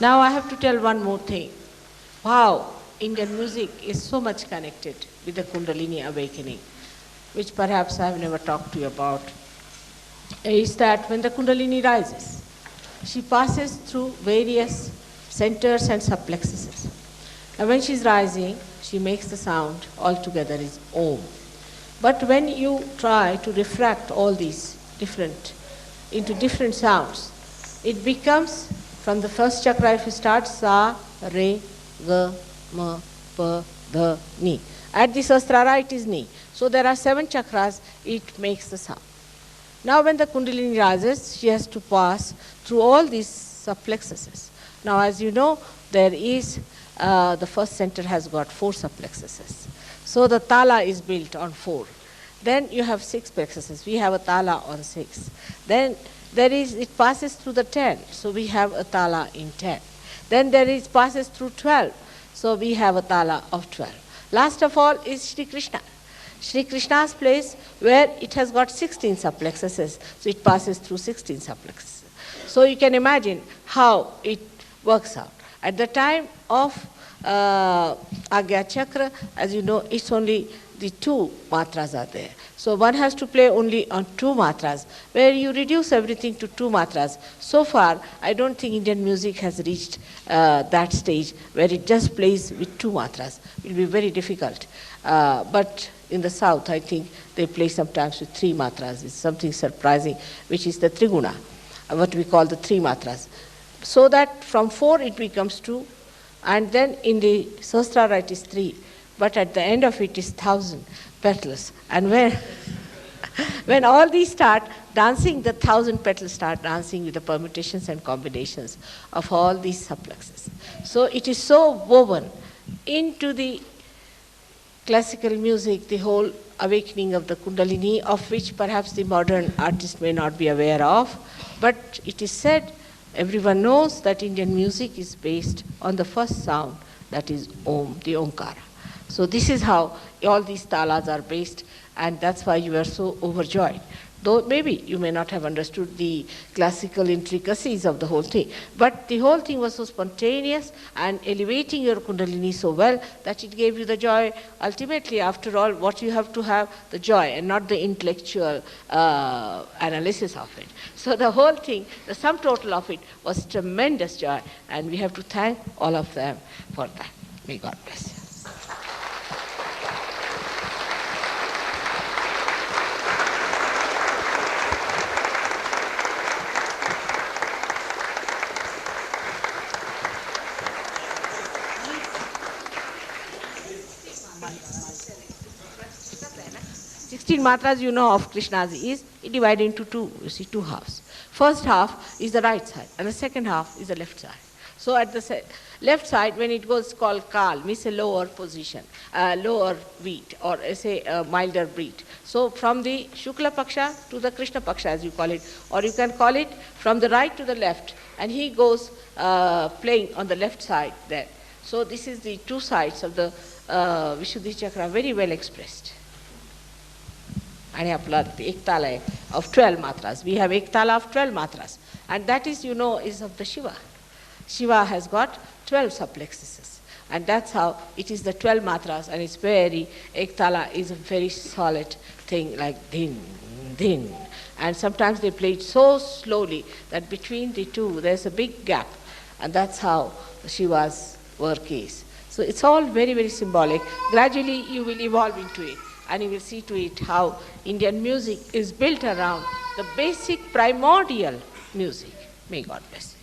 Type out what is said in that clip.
Now I have to tell one more thing. Wow, Indian music is so much connected with the Kundalini awakening, which perhaps I have never talked to you about, is that when the Kundalini rises, she passes through various centers and subplexuses. And when she's rising, she makes the sound altogether is Om. But when you try to refract all these into different sounds, it becomes, from the first chakra, if you start Sa, Re, Ga, Ma, Pa, Dha, Ni. At the Sahasrara it is Ni. So there are 7 chakras, it makes the sound. Now when the Kundalini rises, she has to pass through all these subplexuses. Now as you know, there is, the first center has got 4 subplexuses. So the tala is built on 4. Then you have 6 plexuses. We have a tala on 6. Then it passes through the 10. So we have a tala in 10. Then passes through 12. So we have a tala of 12. Last of all is Shri Krishna. Shri Krishna's place, where it has got 16 subplexuses. So it passes through 16 subplexuses. So you can imagine how it works out. At the time of Agya Chakra, as you know, it's only the 2 matras are there. So one has to play only on 2 matras, where you reduce everything to 2 matras. So far, I don't think Indian music has reached that stage where it just plays with 2 matras. It will be very difficult. But in the south, I think they play sometimes with 3 matras. It's something surprising, which is the Triguna, what we call the 3 matras. So that from 4 it becomes 2, and then in the Sahasrara it is 3, but at the end of it is 1,000 petals. And when all these start dancing, the 1,000 petals start dancing with the permutations and combinations of all these subplexes. So it is so woven into the classical music, the whole awakening of the Kundalini, of which perhaps the modern artist may not be aware of, but it is said, everyone knows that Indian music is based on the first sound, that is Om, the Omkara. So this is how all these talas are based, and that's why you are so overjoyed. Though maybe you may not have understood the classical intricacies of the whole thing, but the whole thing was so spontaneous and elevating your Kundalini so well that it gave you the joy. Ultimately, after all, what you have to have, the joy and not the intellectual analysis of it. So the whole thing, the sum total of it was tremendous joy, and we have to thank all of them for that. May God bless you. 16 matras you know of Krishna's is divided into 2, you see, 2 halves. First half is the right side, and the second half is the left side. So at the left side, when it goes called Kal, means a lower position, lower beat, or say a milder beat. So from the Shukla Paksha to the Krishna Paksha, as you call it, or you can call it from the right to the left, and he goes playing on the left side there. So this is the 2 sides of the Vishuddhi Chakra, very well expressed. And Ektala of 12 matras. We have Ektala of 12 matras. And that is, you know, is of the Shiva. Shiva has got 12 subplexuses. And that's how it is the 12 matras, and it's very, Ektala is a very solid thing, like din, din. And sometimes they play it so slowly that between the 2 there's a big gap. And that's how Shiva's work is. So it's all very, very symbolic. Gradually you will evolve into it, and you will see to it how Indian music is built around the basic primordial music. May God bless you.